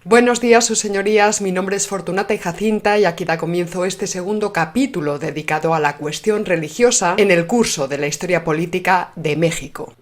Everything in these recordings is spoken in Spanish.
Buenos días, sus señorías, mi nombre es Fortunata y Jacinta y aquí da comienzo este segundo capítulo dedicado a la cuestión religiosa en el curso de la historia política de México.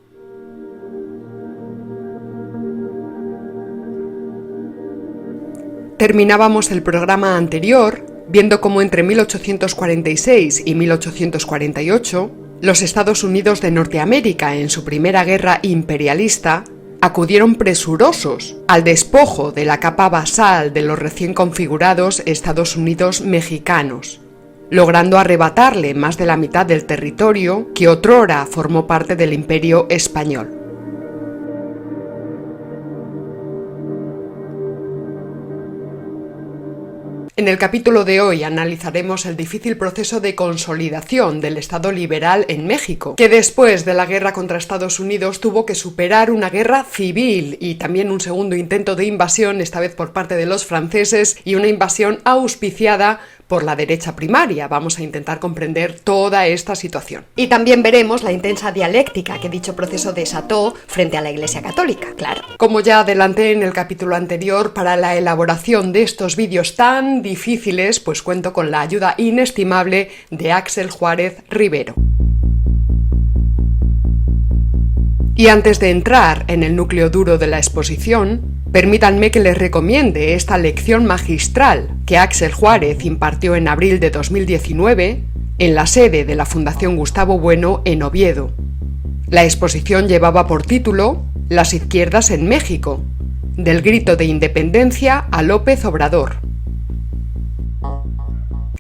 Terminábamos el programa anterior viendo cómo entre 1846 y 1848 los Estados Unidos de Norteamérica en su primera guerra imperialista acudieron presurosos al despojo de la capa basal de los recién configurados Estados Unidos mexicanos, logrando arrebatarle más de la mitad del territorio que otrora formó parte del Imperio español. En el capítulo de hoy analizaremos el difícil proceso de consolidación del Estado liberal en México, que después de la guerra contra Estados Unidos tuvo que superar una guerra civil y también un segundo intento de invasión, esta vez por parte de los franceses, y una invasión auspiciada por la derecha primaria. Vamos a intentar comprender toda esta situación. Y también veremos la intensa dialéctica que dicho proceso desató frente a la Iglesia Católica, claro. Como ya adelanté en el capítulo anterior, para la elaboración de estos vídeos tan difíciles, pues cuento con la ayuda inestimable de Axel Juárez Rivero. Y antes de entrar en el núcleo duro de la exposición, permítanme que les recomiende esta lección magistral que Axel Juárez impartió en abril de 2019 en la sede de la Fundación Gustavo Bueno en Oviedo. La exposición llevaba por título Las izquierdas en México, del grito de independencia a López Obrador.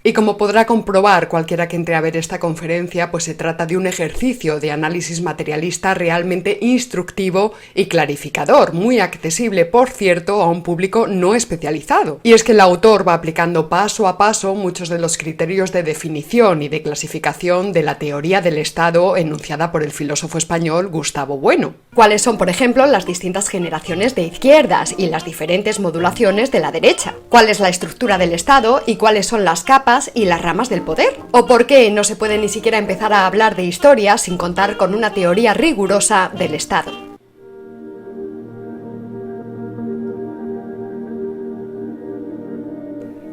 Y como podrá comprobar cualquiera que entre a ver esta conferencia, pues se trata de un ejercicio de análisis materialista realmente instructivo y clarificador, muy accesible, por cierto, a un público no especializado. Y es que el autor va aplicando paso a paso muchos de los criterios de definición y de clasificación de la teoría del Estado enunciada por el filósofo español Gustavo Bueno. ¿Cuáles son, por ejemplo, las distintas generaciones de izquierdas y las diferentes modulaciones de la derecha? ¿Cuál es la estructura del Estado y cuáles son las capas y las ramas del poder? ¿O por qué no se puede ni siquiera empezar a hablar de historia sin contar con una teoría rigurosa del Estado?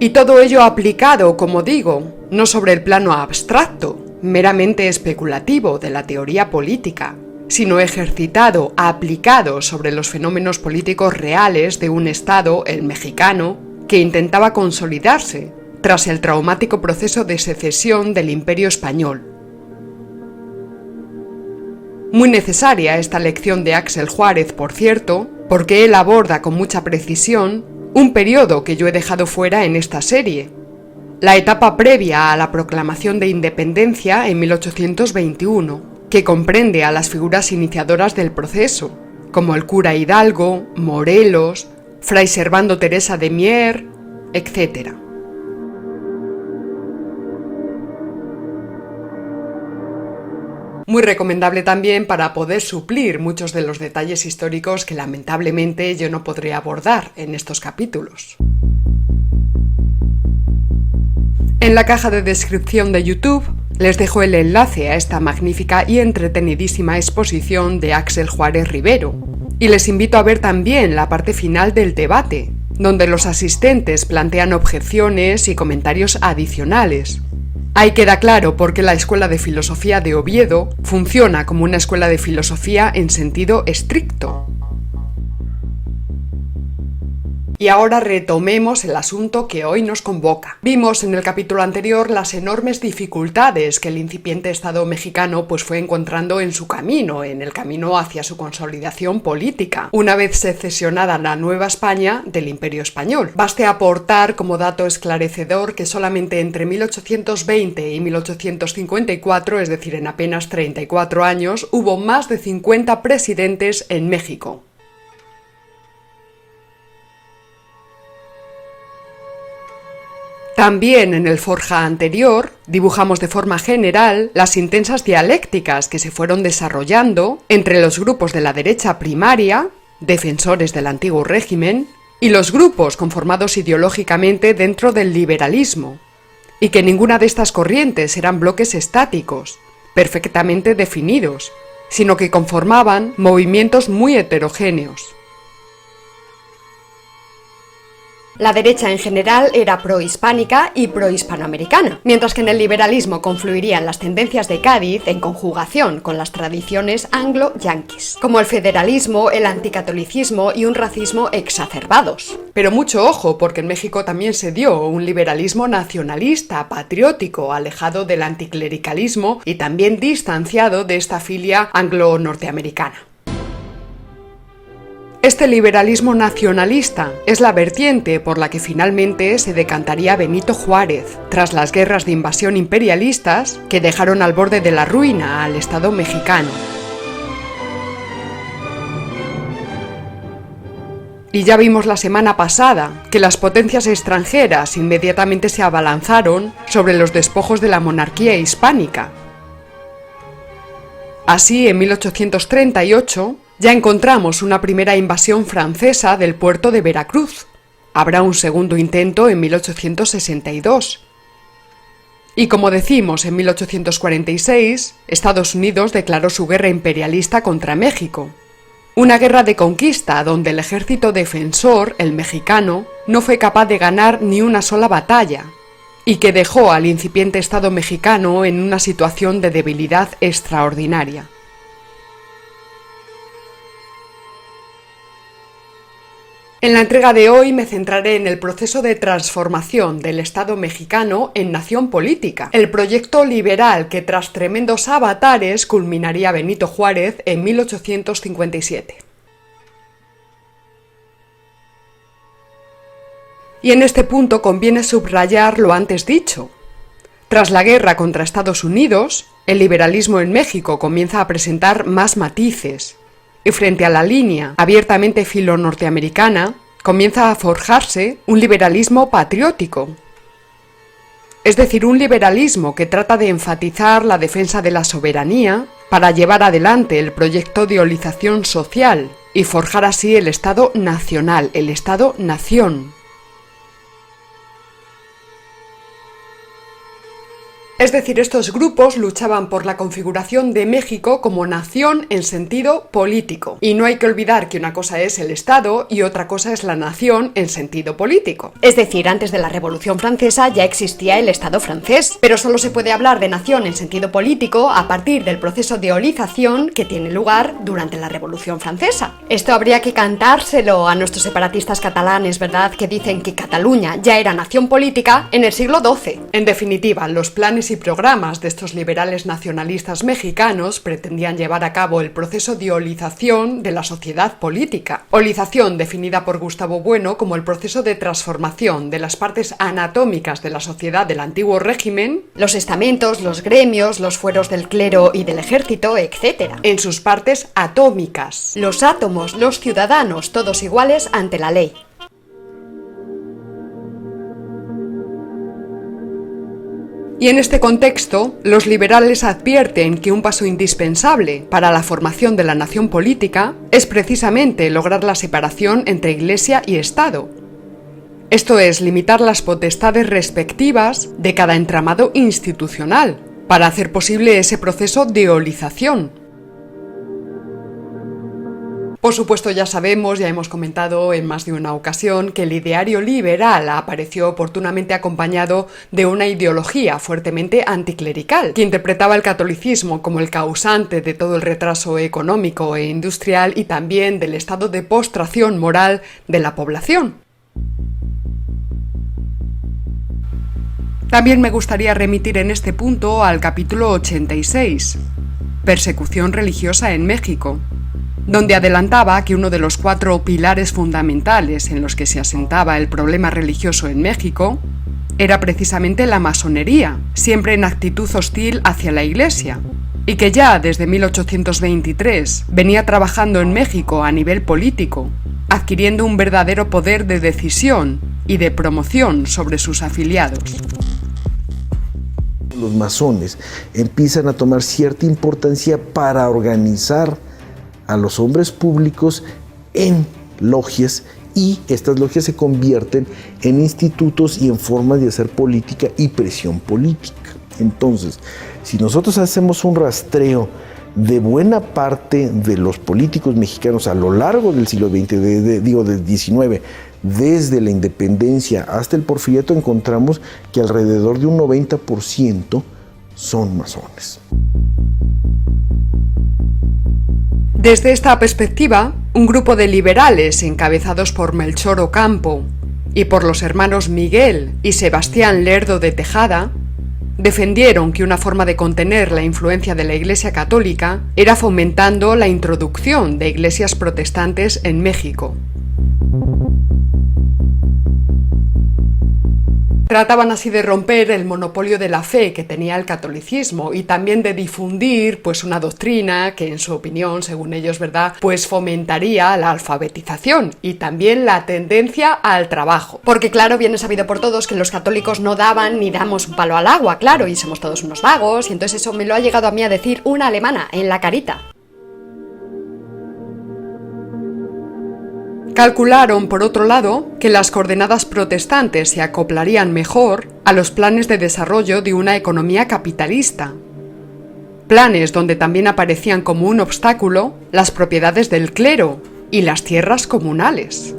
Y todo ello aplicado, como digo, no sobre el plano abstracto, meramente especulativo de la teoría política, sino ejercitado, aplicado sobre los fenómenos políticos reales de un Estado, el mexicano, que intentaba consolidarse tras el traumático proceso de secesión del Imperio español. Muy necesaria esta lección de Axel Juárez, por cierto, porque él aborda con mucha precisión un periodo que yo he dejado fuera en esta serie, la etapa previa a la proclamación de independencia en 1821, que comprende a las figuras iniciadoras del proceso, como el cura Hidalgo, Morelos, Fray Servando Teresa de Mier, etc. Muy recomendable también para poder suplir muchos de los detalles históricos que lamentablemente yo no podré abordar en estos capítulos. En la caja de descripción de YouTube les dejo el enlace a esta magnífica y entretenidísima exposición de Axel Juárez Rivero. Y les invito a ver también la parte final del debate, donde los asistentes plantean objeciones y comentarios adicionales. Ahí queda claro por qué la Escuela de Filosofía de Oviedo funciona como una escuela de filosofía en sentido estricto. Y ahora retomemos el asunto que hoy nos convoca. Vimos en el capítulo anterior las enormes dificultades que el incipiente Estado mexicano pues fue encontrando en su camino, en el camino hacia su consolidación política, una vez secesionada la Nueva España del Imperio Español. Baste aportar como dato esclarecedor que solamente entre 1820 y 1854, es decir, en apenas 34 años, hubo más de 50 presidentes en México. También en el Forja anterior dibujamos de forma general las intensas dialécticas que se fueron desarrollando entre los grupos de la derecha primaria, defensores del antiguo régimen, y los grupos conformados ideológicamente dentro del liberalismo, y que ninguna de estas corrientes eran bloques estáticos, perfectamente definidos, sino que conformaban movimientos muy heterogéneos. La derecha en general era prohispánica y prohispanoamericana, mientras que en el liberalismo confluirían las tendencias de Cádiz en conjugación con las tradiciones anglo-yanquis, como el federalismo, el anticatolicismo y un racismo exacerbados. Pero mucho ojo, porque en México también se dio un liberalismo nacionalista, patriótico, alejado del anticlericalismo y también distanciado de esta filia anglo-norteamericana. Este liberalismo nacionalista es la vertiente por la que finalmente se decantaría Benito Juárez, tras las guerras de invasión imperialistas que dejaron al borde de la ruina al Estado mexicano. Y ya vimos la semana pasada que las potencias extranjeras inmediatamente se abalanzaron sobre los despojos de la monarquía hispánica. Así, en 1838, ya encontramos una primera invasión francesa del puerto de Veracruz. Habrá un segundo intento en 1862. Y como decimos, en 1846, Estados Unidos declaró su guerra imperialista contra México. Una guerra de conquista donde el ejército defensor, el mexicano, no fue capaz de ganar ni una sola batalla, y que dejó al incipiente Estado mexicano en una situación de debilidad extraordinaria. En la entrega de hoy me centraré en el proceso de transformación del Estado mexicano en nación política, el proyecto liberal que tras tremendos avatares culminaría Benito Juárez en 1857. Y en este punto conviene subrayar lo antes dicho. Tras la guerra contra Estados Unidos, el liberalismo en México comienza a presentar más matices, y frente a la línea abiertamente filo-norteamericana, comienza a forjarse un liberalismo patriótico. Es decir, un liberalismo que trata de enfatizar la defensa de la soberanía para llevar adelante el proyecto de olización social y forjar así el Estado nacional, el Estado-nación. Es decir, estos grupos luchaban por la configuración de México como nación en sentido político. Y no hay que olvidar que una cosa es el Estado y otra cosa es la nación en sentido político. Es decir, antes de la Revolución Francesa ya existía el Estado francés, pero solo se puede hablar de nación en sentido político a partir del proceso de olización que tiene lugar durante la Revolución Francesa. Esto habría que cantárselo a nuestros separatistas catalanes, ¿verdad?, que dicen que Cataluña ya era nación política en el siglo XII. En definitiva, los planes y programas de estos liberales nacionalistas mexicanos pretendían llevar a cabo el proceso de olización de la sociedad política. Olización definida por Gustavo Bueno como el proceso de transformación de las partes anatómicas de la sociedad del antiguo régimen, los estamentos, los gremios, los fueros del clero y del ejército, etc., en sus partes atómicas. Los átomos, los ciudadanos, todos iguales ante la ley. Y en este contexto, los liberales advierten que un paso indispensable para la formación de la nación política es precisamente lograr la separación entre Iglesia y Estado. Esto es, limitar las potestades respectivas de cada entramado institucional, para hacer posible ese proceso de olización. Por supuesto, ya sabemos, ya hemos comentado en más de una ocasión que el ideario liberal apareció oportunamente acompañado de una ideología fuertemente anticlerical, que interpretaba el catolicismo como el causante de todo el retraso económico e industrial y también del estado de postración moral de la población. También me gustaría remitir en este punto al capítulo 86, Persecución religiosa en México, donde adelantaba que uno de los 4 pilares fundamentales en los que se asentaba el problema religioso en México era precisamente la masonería, siempre en actitud hostil hacia la Iglesia, y que ya desde 1823 venía trabajando en México a nivel político, adquiriendo un verdadero poder de decisión y de promoción sobre sus afiliados. Los masones empiezan a tomar cierta importancia para organizar a los hombres públicos en logias, y estas logias se convierten en institutos y en formas de hacer política y presión política. Entonces, si nosotros hacemos un rastreo de buena parte de los políticos mexicanos a lo largo del siglo XX, del XIX, desde la independencia hasta el porfiriato, encontramos que alrededor de un 90% son masones. Desde esta perspectiva, un grupo de liberales encabezados por Melchor Ocampo y por los hermanos Miguel y Sebastián Lerdo de Tejada defendieron que una forma de contener la influencia de la Iglesia Católica era fomentando la introducción de iglesias protestantes en México. Trataban así de romper el monopolio de la fe que tenía el catolicismo y también de difundir pues una doctrina que en su opinión, según ellos, ¿verdad?, pues fomentaría la alfabetización y también la tendencia al trabajo. Porque claro, bien es sabido por todos que los católicos no daban ni damos un palo al agua, claro, y somos todos unos vagos, y entonces eso me lo ha llegado a mí a decir una alemana en la carita. Calcularon, por otro lado, que las coordenadas protestantes se acoplarían mejor a los planes de desarrollo de una economía capitalista. Planes donde también aparecían como un obstáculo las propiedades del clero y las tierras comunales.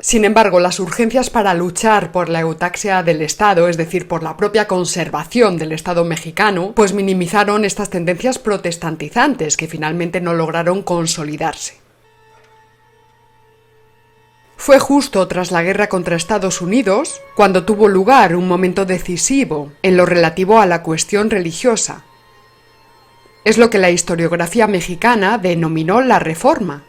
Sin embargo, las urgencias para luchar por la eutaxia del Estado, es decir, por la propia conservación del Estado mexicano, pues minimizaron estas tendencias protestantizantes que finalmente no lograron consolidarse. Fue justo tras la guerra contra Estados Unidos cuando tuvo lugar un momento decisivo en lo relativo a la cuestión religiosa. Es lo que la historiografía mexicana denominó la Reforma.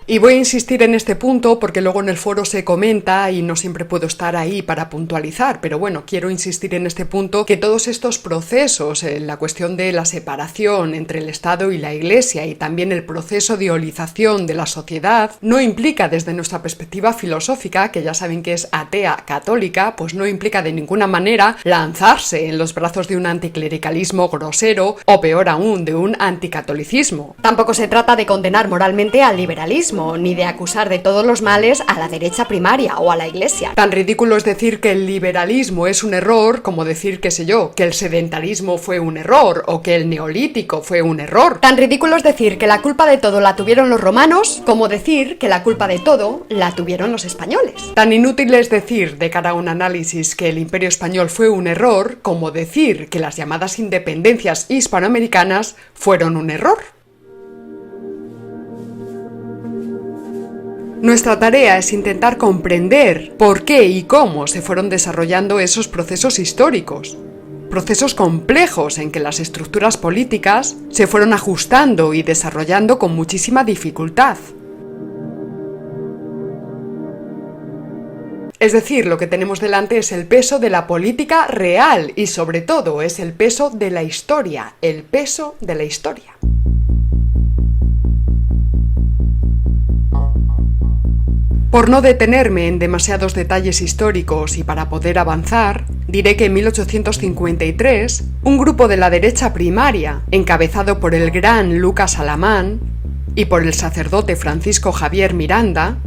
Y voy a insistir en este punto porque luego en el foro se comenta y no siempre puedo estar ahí para puntualizar, pero bueno, quiero insistir en este punto que todos estos procesos, la cuestión de la separación entre el Estado y la Iglesia y también el proceso de iolización de la sociedad, no implica desde nuestra perspectiva filosófica, que ya saben que es atea católica, pues no implica de ninguna manera lanzarse en los brazos de un anticlericalismo grosero o peor aún, de un anticatolicismo. Tampoco se trata de condenar moralmente al liberalismo, ni de acusar de todos los males a la derecha primaria o a la Iglesia. Tan ridículo es decir que el liberalismo es un error como decir, qué sé yo, que el sedentarismo fue un error o que el neolítico fue un error. Tan ridículo es decir que la culpa de todo la tuvieron los romanos como decir que la culpa de todo la tuvieron los españoles. Tan inútil es decir, de cara a un análisis, que el Imperio Español fue un error como decir que las llamadas independencias hispanoamericanas fueron un error. Nuestra tarea es intentar comprender por qué y cómo se fueron desarrollando esos procesos históricos. Procesos complejos en que las estructuras políticas se fueron ajustando y desarrollando con muchísima dificultad. Es decir, lo que tenemos delante es el peso de la política real y sobre todo es el peso de la historia, el peso de la historia. Por no detenerme en demasiados detalles históricos y para poder avanzar, diré que en 1853, un grupo de la derecha primaria, encabezado por el gran Lucas Alamán y por el sacerdote Francisco Javier Miranda,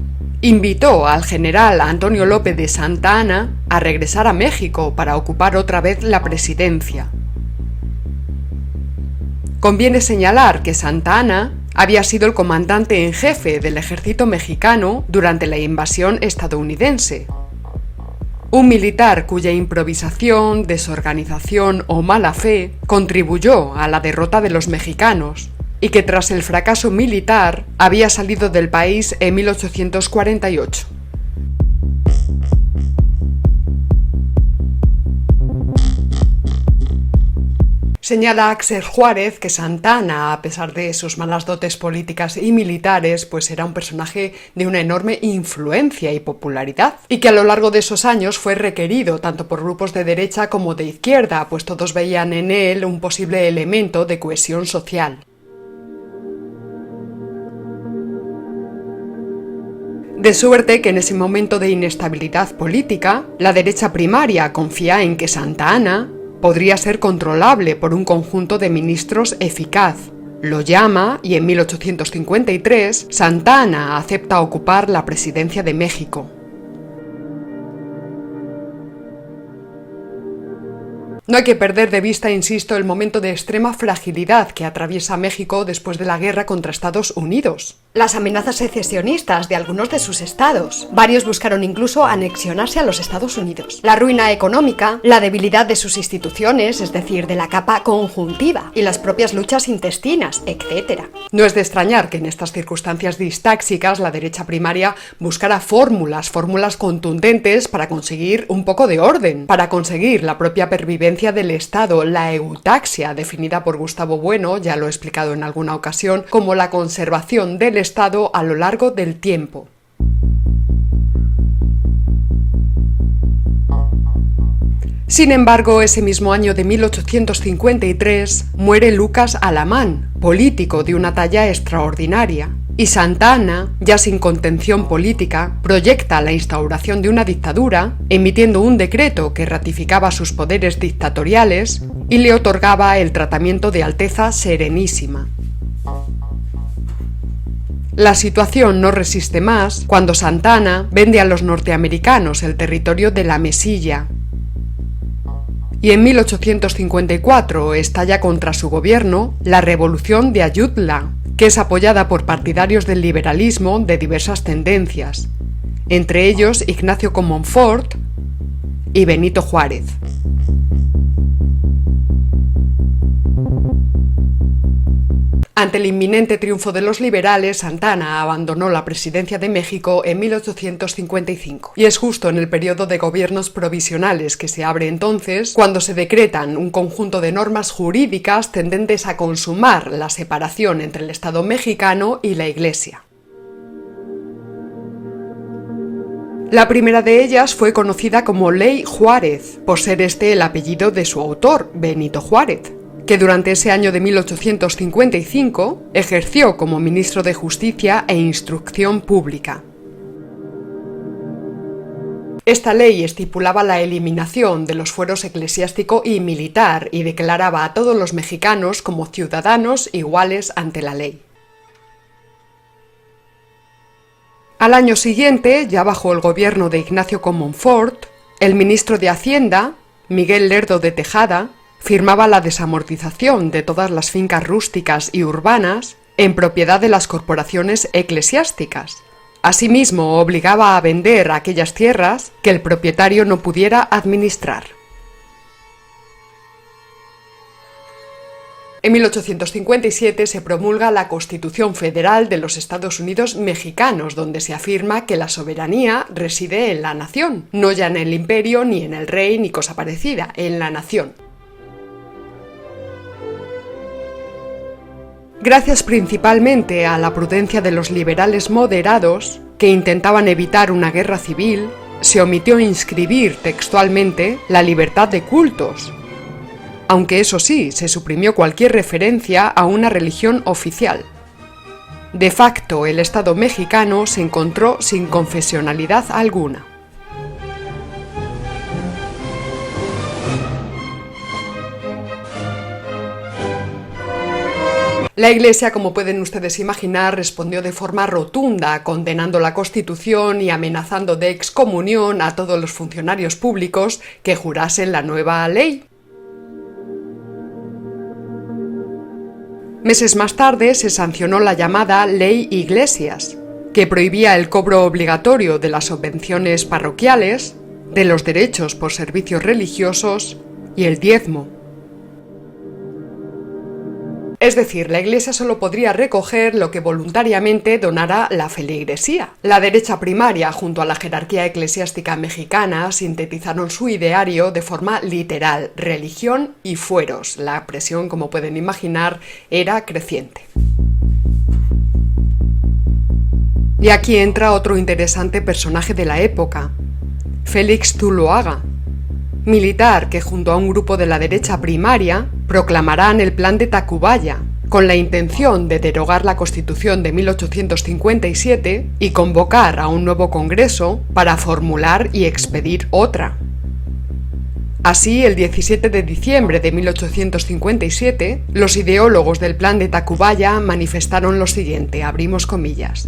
invitó al general Antonio López de Santa Anna a regresar a México para ocupar otra vez la presidencia. Conviene señalar que Santa Anna había sido el comandante en jefe del ejército mexicano durante la invasión estadounidense. Un militar cuya improvisación, desorganización o mala fe contribuyó a la derrota de los mexicanos y que tras el fracaso militar había salido del país en 1848. Señala Axel Juárez que Santa Anna, a pesar de sus malas dotes políticas y militares, pues era un personaje de una enorme influencia y popularidad, y que a lo largo de esos años fue requerido tanto por grupos de derecha como de izquierda, pues todos veían en él un posible elemento de cohesión social. De suerte que en ese momento de inestabilidad política, la derecha primaria confía en que Santa Anna podría ser controlable por un conjunto de ministros eficaz. Lo llama y en 1853 Santa Anna acepta ocupar la presidencia de México. No hay que perder de vista, insisto, el momento de extrema fragilidad que atraviesa México después de la guerra contra Estados Unidos. Las amenazas secesionistas de algunos de sus estados. Varios buscaron incluso anexionarse a los Estados Unidos. La ruina económica, la debilidad de sus instituciones, es decir, de la capa conjuntiva, y las propias luchas intestinas, etc. No es de extrañar que en estas circunstancias distáxicas la derecha primaria buscara fórmulas contundentes para conseguir un poco de orden, para conseguir la propia pervivencia del Estado, la eutaxia, definida por Gustavo Bueno, ya lo he explicado en alguna ocasión, como la conservación del Estado a lo largo del tiempo. Sin embargo, ese mismo año de 1853 muere Lucas Alamán, político de una talla extraordinaria, y Santa Anna, ya sin contención política, proyecta la instauración de una dictadura, emitiendo un decreto que ratificaba sus poderes dictatoriales y le otorgaba el tratamiento de Alteza Serenísima. La situación no resiste más cuando Santa Anna vende a los norteamericanos el territorio de la Mesilla. Y en 1854 estalla contra su gobierno la Revolución de Ayutla, que es apoyada por partidarios del liberalismo de diversas tendencias, entre ellos Ignacio Comonfort y Benito Juárez. Ante el inminente triunfo de los liberales, Santa Anna abandonó la presidencia de México en 1855. Y es justo en el periodo de gobiernos provisionales que se abre entonces cuando se decretan un conjunto de normas jurídicas tendentes a consumar la separación entre el Estado mexicano y la Iglesia. La primera de ellas fue conocida como Ley Juárez, por ser este el apellido de su autor, Benito Juárez, que durante ese año de 1855 ejerció como ministro de Justicia e Instrucción Pública. Esta ley estipulaba la eliminación de los fueros eclesiástico y militar y declaraba a todos los mexicanos como ciudadanos iguales ante la ley. Al año siguiente, ya bajo el gobierno de Ignacio Comonfort, el ministro de Hacienda, Miguel Lerdo de Tejada, firmaba la desamortización de todas las fincas rústicas y urbanas en propiedad de las corporaciones eclesiásticas. Asimismo, obligaba a vender aquellas tierras que el propietario no pudiera administrar. En 1857 se promulga la Constitución Federal de los Estados Unidos Mexicanos, donde se afirma que la soberanía reside en la nación, no ya en el imperio, ni en el rey, ni cosa parecida, en la nación. Gracias principalmente a la prudencia de los liberales moderados, que intentaban evitar una guerra civil, se omitió inscribir textualmente la libertad de cultos, aunque eso sí, se suprimió cualquier referencia a una religión oficial. De facto, el Estado mexicano se encontró sin confesionalidad alguna. La Iglesia, como pueden ustedes imaginar, respondió de forma rotunda, condenando la Constitución y amenazando de excomunión a todos los funcionarios públicos que jurasen la nueva ley. Meses más tarde se sancionó la llamada Ley Iglesias, que prohibía el cobro obligatorio de las subvenciones parroquiales, de los derechos por servicios religiosos y el diezmo. Es decir, la Iglesia solo podría recoger lo que voluntariamente donara la feligresía. La derecha primaria, junto a la jerarquía eclesiástica mexicana, sintetizaron su ideario de forma literal: religión y fueros. La presión, como pueden imaginar, era creciente. Y aquí entra otro interesante personaje de la época, Félix Zuloaga, militar que junto a un grupo de la derecha primaria proclamarán el Plan de Tacubaya, con la intención de derogar la Constitución de 1857 y convocar a un nuevo Congreso para formular y expedir otra. Así, el 17 de diciembre de 1857, los ideólogos del Plan de Tacubaya manifestaron lo siguiente, abrimos comillas: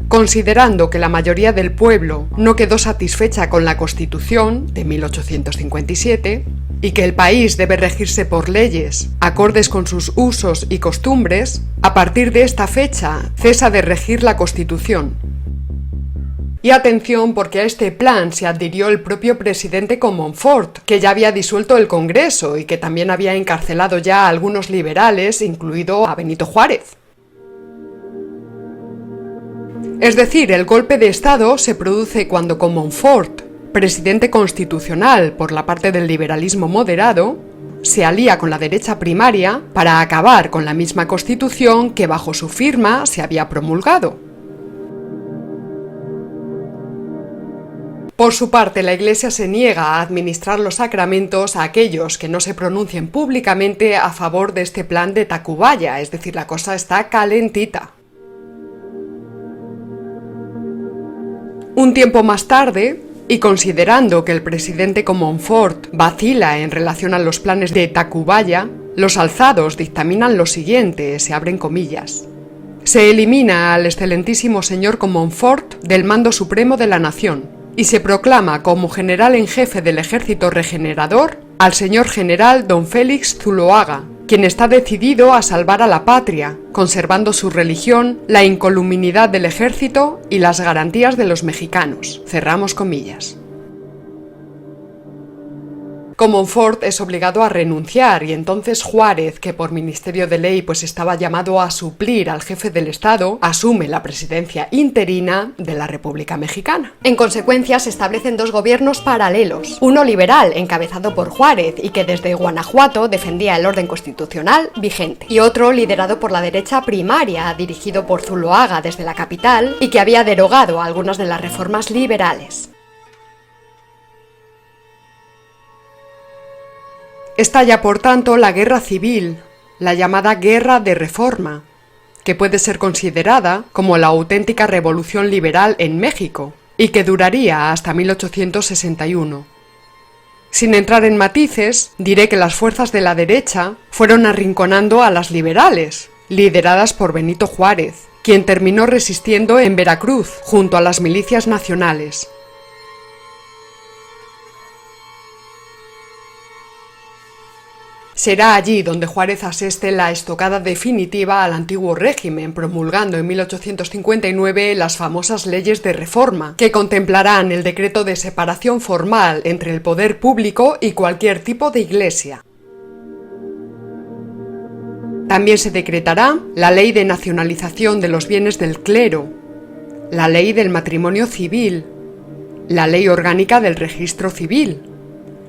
considerando que la mayoría del pueblo no quedó satisfecha con la Constitución de 1857, y que el país debe regirse por leyes acordes con sus usos y costumbres, a partir de esta fecha cesa de regir la Constitución. Y atención, porque a este plan se adhirió el propio presidente Comonfort, que ya había disuelto el Congreso y que también había encarcelado ya a algunos liberales, incluido a Benito Juárez. Es decir, el golpe de Estado se produce cuando Comonfort, presidente constitucional por la parte del liberalismo moderado, se alía con la derecha primaria para acabar con la misma Constitución que bajo su firma se había promulgado. Por su parte, la Iglesia se niega a administrar los sacramentos a aquellos que no se pronuncien públicamente a favor de este plan de Tacubaya, es decir, la cosa está calentita. Un tiempo más tarde, y considerando que el presidente Comonfort vacila en relación a los planes de Tacubaya, los alzados dictaminan lo siguiente, se abren comillas. Se elimina al excelentísimo señor Comonfort del mando supremo de la nación, y se proclama como general en jefe del ejército regenerador al señor general don Félix Zuloaga, quien está decidido a salvar a la patria, conservando su religión, la incolumnidad del ejército y las garantías de los mexicanos. Cerramos comillas. Comonfort es obligado a renunciar y entonces Juárez, que por ministerio de ley pues estaba llamado a suplir al jefe del Estado, asume la presidencia interina de la República Mexicana. En consecuencia, se establecen dos gobiernos paralelos, uno liberal, encabezado por Juárez y que desde Guanajuato defendía el orden constitucional vigente, y otro liderado por la derecha primaria, dirigido por Zuloaga desde la capital y que había derogado algunas de las reformas liberales. Estalla, por tanto, la guerra civil, la llamada Guerra de Reforma, que puede ser considerada como la auténtica revolución liberal en México, y que duraría hasta 1861. Sin entrar en matices, diré que las fuerzas de la derecha fueron arrinconando a las liberales, lideradas por Benito Juárez, quien terminó resistiendo en Veracruz, junto a las milicias nacionales. Será allí donde Juárez aseste la estocada definitiva al antiguo régimen, promulgando en 1859 las famosas leyes de reforma, que contemplarán el decreto de separación formal entre el poder público y cualquier tipo de iglesia. También se decretará la ley de nacionalización de los bienes del clero, la ley del matrimonio civil, la ley orgánica del registro civil,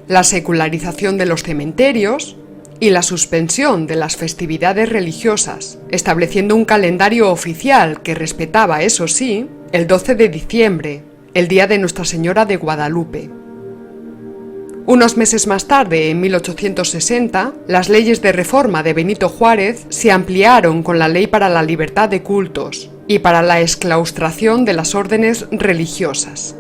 la secularización de los cementerios, y la suspensión de las festividades religiosas, estableciendo un calendario oficial que respetaba, eso sí, el 12 de diciembre, el día de Nuestra Señora de Guadalupe. Unos meses más tarde, en 1860, las leyes de reforma de Benito Juárez se ampliaron con la Ley para la Libertad de Cultos y para la exclaustración de las órdenes religiosas.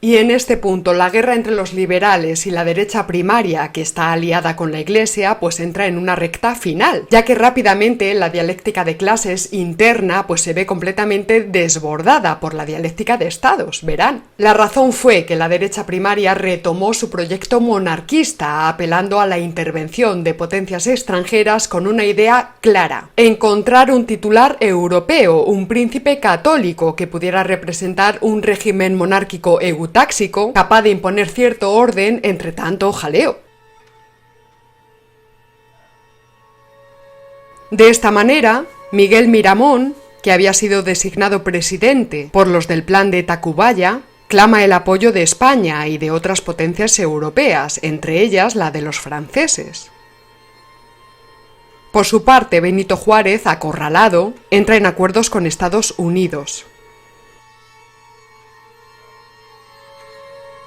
Y en este punto la guerra entre los liberales y la derecha primaria, que está aliada con la Iglesia, pues entra en una recta final, ya que rápidamente la dialéctica de clases interna pues se ve completamente desbordada por la dialéctica de estados, verán. La razón fue que la derecha primaria retomó su proyecto monarquista, apelando a la intervención de potencias extranjeras con una idea clara: encontrar un titular europeo, un príncipe católico que pudiera representar un régimen monárquico táxico, capaz de imponer cierto orden entre tanto jaleo. De esta manera, Miguel Miramón, que había sido designado presidente por los del plan de Tacubaya, clama el apoyo de España y de otras potencias europeas, entre ellas la de los franceses. Por su parte, Benito Juárez, acorralado, entra en acuerdos con Estados Unidos.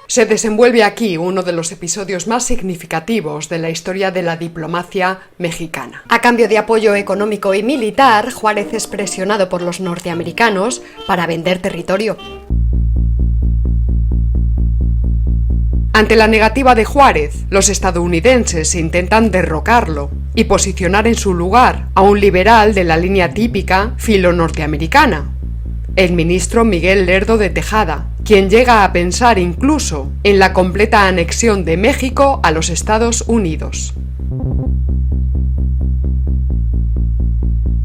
Se desenvuelve aquí uno de los episodios más significativos de la historia de la diplomacia mexicana. A cambio de apoyo económico y militar, Juárez es presionado por los norteamericanos para vender territorio. Ante la negativa de Juárez, los estadounidenses intentan derrocarlo y posicionar en su lugar a un liberal de la línea típica filo-norteamericana, el ministro Miguel Lerdo de Tejada, quien llega a pensar incluso en la completa anexión de México a los Estados Unidos.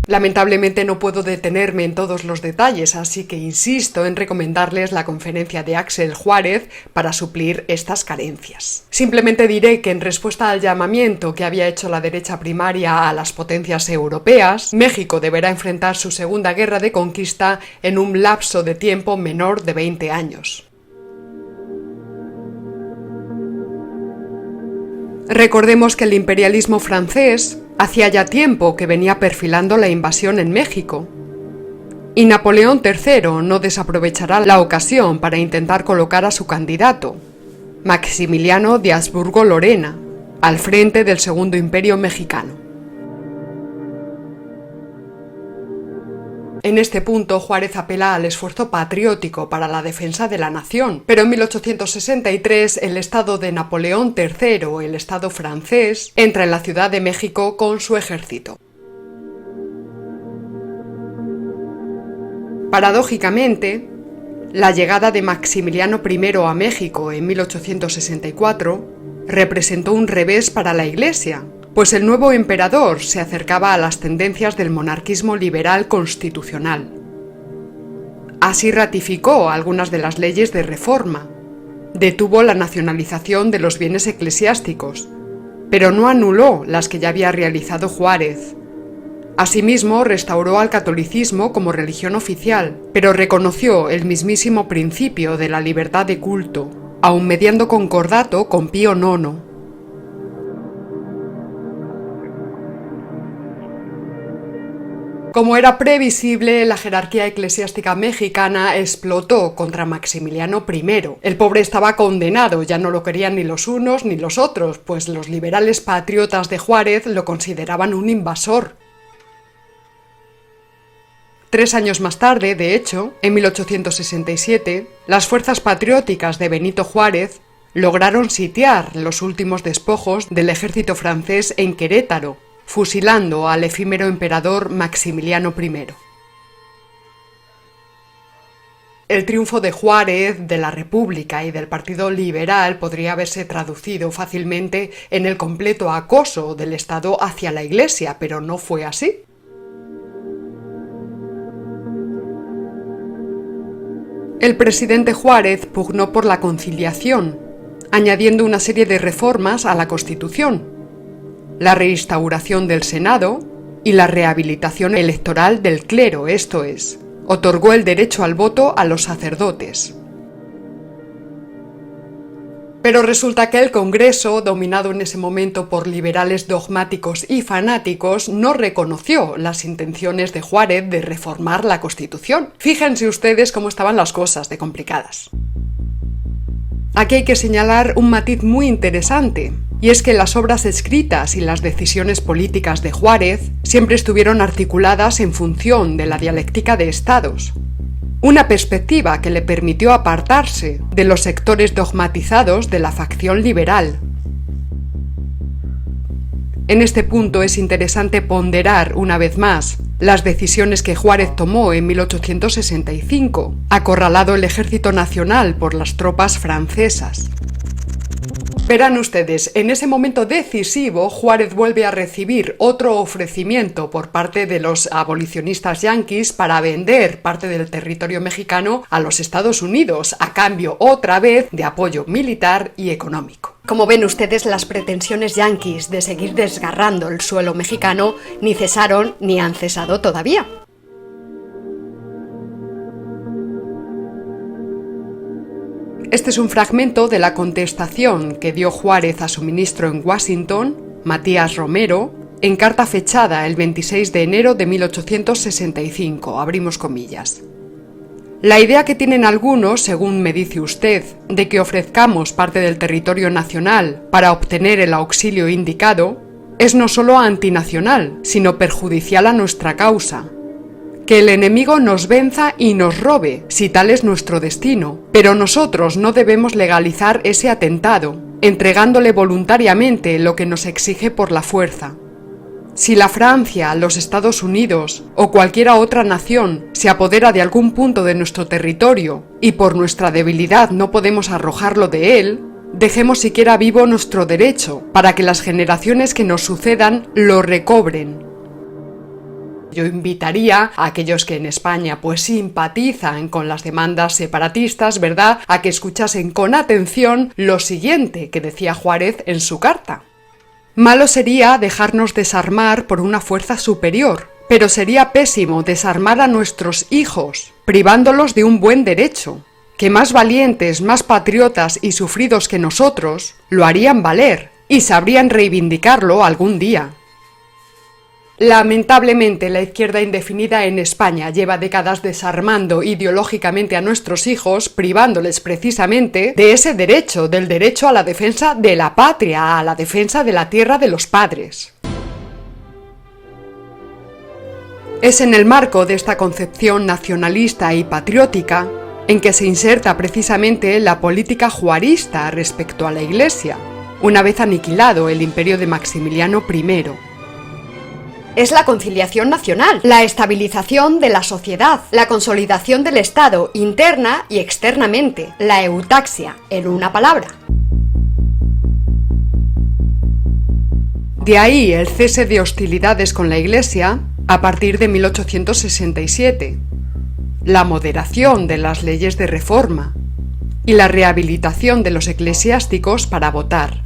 Lamentablemente no puedo detenerme en todos los detalles, así que insisto en recomendarles la conferencia de Axel Juárez para suplir estas carencias. Simplemente diré que en respuesta al llamamiento que había hecho la derecha primaria a las potencias europeas, México deberá enfrentar su segunda guerra de conquista en un lapso de tiempo menor de 20 años. Recordemos que el imperialismo francés hacía ya tiempo que venía perfilando la invasión en México, y Napoleón III no desaprovechará la ocasión para intentar colocar a su candidato, Maximiliano de Habsburgo-Lorena, al frente del Segundo Imperio Mexicano. En este punto, Juárez apela al esfuerzo patriótico para la defensa de la nación, pero en 1863 el estado de Napoleón III, el estado francés, entra en la Ciudad de México con su ejército. Paradójicamente, la llegada de Maximiliano I a México en 1864 representó un revés para la Iglesia, pues el nuevo emperador se acercaba a las tendencias del monarquismo liberal constitucional. Así ratificó algunas de las leyes de reforma, detuvo la nacionalización de los bienes eclesiásticos, pero no anuló las que ya había realizado Juárez. Asimismo, restauró al catolicismo como religión oficial, pero reconoció el mismísimo principio de la libertad de culto, aun mediando concordato con Pío IX. Como era previsible, la jerarquía eclesiástica mexicana explotó contra Maximiliano I. El pobre estaba condenado, ya no lo querían ni los unos ni los otros, pues los liberales patriotas de Juárez lo consideraban un invasor. 3 años más tarde, de hecho, en 1867, las fuerzas patrióticas de Benito Juárez lograron sitiar los últimos despojos del ejército francés en Querétaro, fusilando al efímero emperador Maximiliano I. El triunfo de Juárez, de la República y del Partido Liberal podría haberse traducido fácilmente en el completo acoso del Estado hacia la Iglesia, pero no fue así. El presidente Juárez pugnó por la conciliación, añadiendo una serie de reformas a la Constitución, la reinstauración del Senado y la rehabilitación electoral del clero, esto es, otorgó el derecho al voto a los sacerdotes. Pero resulta que el Congreso, dominado en ese momento por liberales dogmáticos y fanáticos, no reconoció las intenciones de Juárez de reformar la Constitución. Fíjense ustedes cómo estaban las cosas de complicadas. Aquí hay que señalar un matiz muy interesante, y es que las obras escritas y las decisiones políticas de Juárez siempre estuvieron articuladas en función de la dialéctica de estados, una perspectiva que le permitió apartarse de los sectores dogmatizados de la facción liberal. En este punto es interesante ponderar una vez más las decisiones que Juárez tomó en 1865, acorralado el Ejército Nacional por las tropas francesas. Verán ustedes, en ese momento decisivo, Juárez vuelve a recibir otro ofrecimiento por parte de los abolicionistas yanquis para vender parte del territorio mexicano a los Estados Unidos, a cambio otra vez de apoyo militar y económico. Como ven ustedes, las pretensiones yanquis de seguir desgarrando el suelo mexicano ni cesaron ni han cesado todavía. Este es un fragmento de la contestación que dio Juárez a su ministro en Washington, Matías Romero, en carta fechada el 26 de enero de 1865, abrimos comillas. La idea que tienen algunos, según me dice usted, de que ofrezcamos parte del territorio nacional para obtener el auxilio indicado, es no solo antinacional, sino perjudicial a nuestra causa. Que el enemigo nos venza y nos robe, si tal es nuestro destino, pero nosotros no debemos legalizar ese atentado, entregándole voluntariamente lo que nos exige por la fuerza. Si la Francia, los Estados Unidos o cualquier otra nación se apodera de algún punto de nuestro territorio y por nuestra debilidad no podemos arrojarlo de él, dejemos siquiera vivo nuestro derecho para que las generaciones que nos sucedan lo recobren. Yo invitaría a aquellos que en España pues simpatizan con las demandas separatistas, ¿verdad?, a que escuchasen con atención lo siguiente que decía Juárez en su carta. Malo sería dejarnos desarmar por una fuerza superior, pero sería pésimo desarmar a nuestros hijos, privándolos de un buen derecho, que más valientes, más patriotas y sufridos que nosotros lo harían valer y sabrían reivindicarlo algún día. Lamentablemente, la izquierda indefinida en España lleva décadas desarmando ideológicamente a nuestros hijos, privándoles precisamente de ese derecho, del derecho a la defensa de la patria, a la defensa de la tierra de los padres. Es en el marco de esta concepción nacionalista y patriótica en que se inserta precisamente la política juarista respecto a la Iglesia, una vez aniquilado el imperio de Maximiliano I. Es la conciliación nacional, la estabilización de la sociedad, la consolidación del Estado interna y externamente, la eutaxia, en una palabra. De ahí el cese de hostilidades con la Iglesia a partir de 1867, la moderación de las leyes de reforma y la rehabilitación de los eclesiásticos para votar.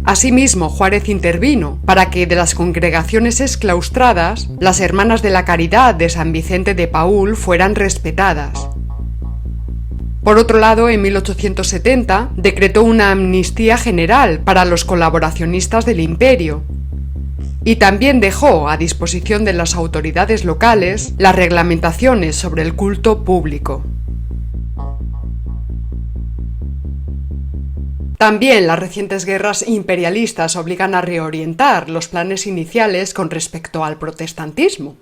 Asimismo, Juárez intervino para que de las congregaciones exclaustradas, las Hermanas de la Caridad de San Vicente de Paúl fueran respetadas. Por otro lado, en 1870 decretó una amnistía general para los colaboracionistas del imperio y también dejó a disposición de las autoridades locales las reglamentaciones sobre el culto público. También las recientes guerras imperialistas obligan a reorientar los planes iniciales con respecto al protestantismo.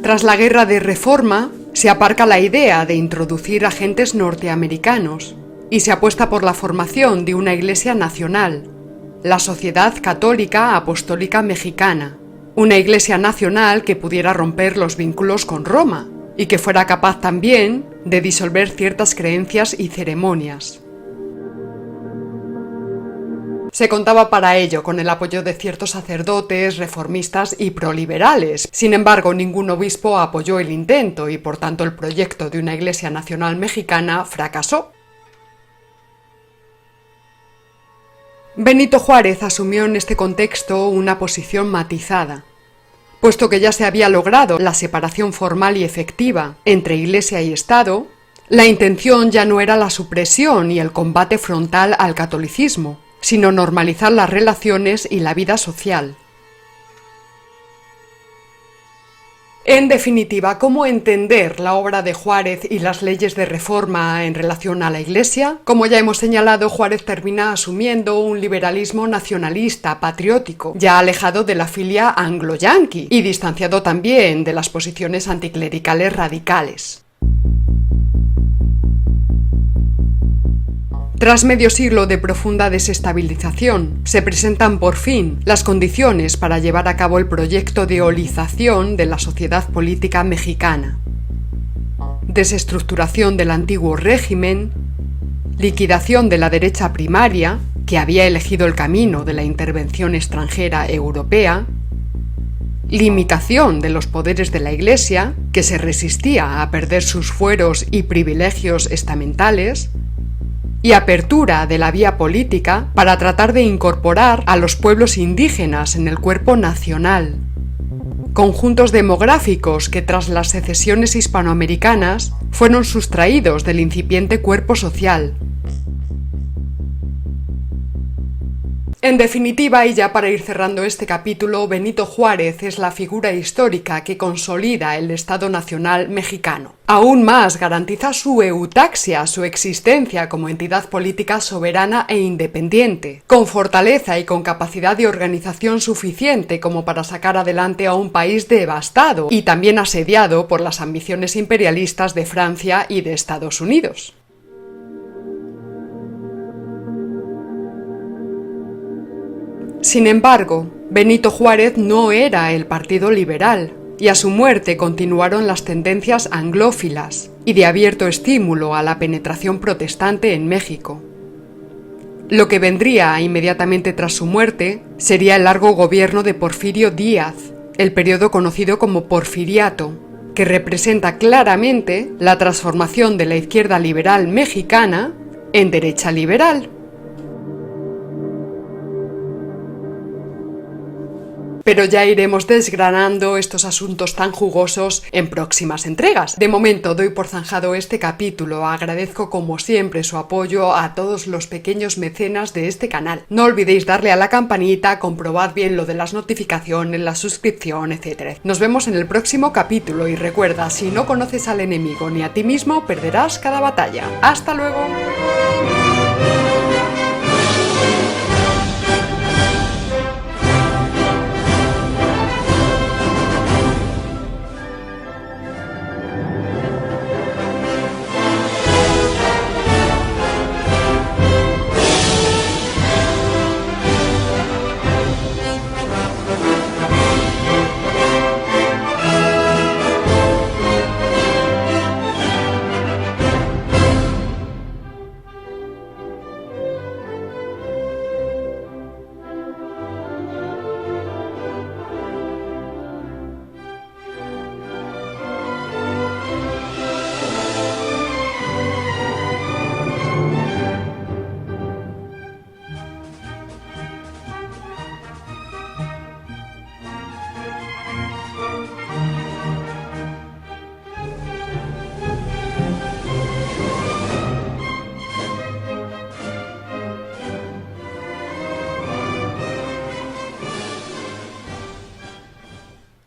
Tras la Guerra de Reforma, se aparca la idea de introducir agentes norteamericanos y se apuesta por la formación de una iglesia nacional, la Sociedad Católica Apostólica Mexicana, una iglesia nacional que pudiera romper los vínculos con Roma y que fuera capaz también de disolver ciertas creencias y ceremonias. Se contaba para ello con el apoyo de ciertos sacerdotes, reformistas y proliberales. Sin embargo, ningún obispo apoyó el intento y por tanto el proyecto de una Iglesia Nacional Mexicana fracasó. Benito Juárez asumió en este contexto una posición matizada. Puesto que ya se había logrado la separación formal y efectiva entre Iglesia y Estado, la intención ya no era la supresión y el combate frontal al catolicismo, sino normalizar las relaciones y la vida social. En definitiva, ¿cómo entender la obra de Juárez y las leyes de reforma en relación a la Iglesia? Como ya hemos señalado, Juárez termina asumiendo un liberalismo nacionalista, patriótico, ya alejado de la filia anglo-yanqui y distanciado también de las posiciones anticlericales radicales. Tras medio siglo de profunda desestabilización, se presentan por fin las condiciones para llevar a cabo el proyecto de eolización de la sociedad política mexicana. Desestructuración del antiguo régimen, liquidación de la derecha primaria, que había elegido el camino de la intervención extranjera europea, limitación de los poderes de la Iglesia, que se resistía a perder sus fueros y privilegios estamentales, y apertura de la vía política para tratar de incorporar a los pueblos indígenas en el cuerpo nacional. Conjuntos demográficos que tras las secesiones hispanoamericanas fueron sustraídos del incipiente cuerpo social. En definitiva, y ya para ir cerrando este capítulo, Benito Juárez es la figura histórica que consolida el Estado Nacional mexicano. Aún más, garantiza su eutaxia, su existencia como entidad política soberana e independiente, con fortaleza y con capacidad de organización suficiente como para sacar adelante a un país devastado y también asediado por las ambiciones imperialistas de Francia y de Estados Unidos. Sin embargo, Benito Juárez no era el Partido Liberal, y a su muerte continuaron las tendencias anglófilas y de abierto estímulo a la penetración protestante en México. Lo que vendría inmediatamente tras su muerte sería el largo gobierno de Porfirio Díaz, el periodo conocido como Porfiriato, que representa claramente la transformación de la izquierda liberal mexicana en derecha liberal. Pero ya iremos desgranando estos asuntos tan jugosos en próximas entregas. De momento doy por zanjado este capítulo. Agradezco como siempre su apoyo a todos los pequeños mecenas de este canal. No olvidéis darle a la campanita, comprobad bien lo de las notificaciones, la suscripción, etc. Nos vemos en el próximo capítulo y recuerda, si no conoces al enemigo ni a ti mismo, perderás cada batalla. ¡Hasta luego!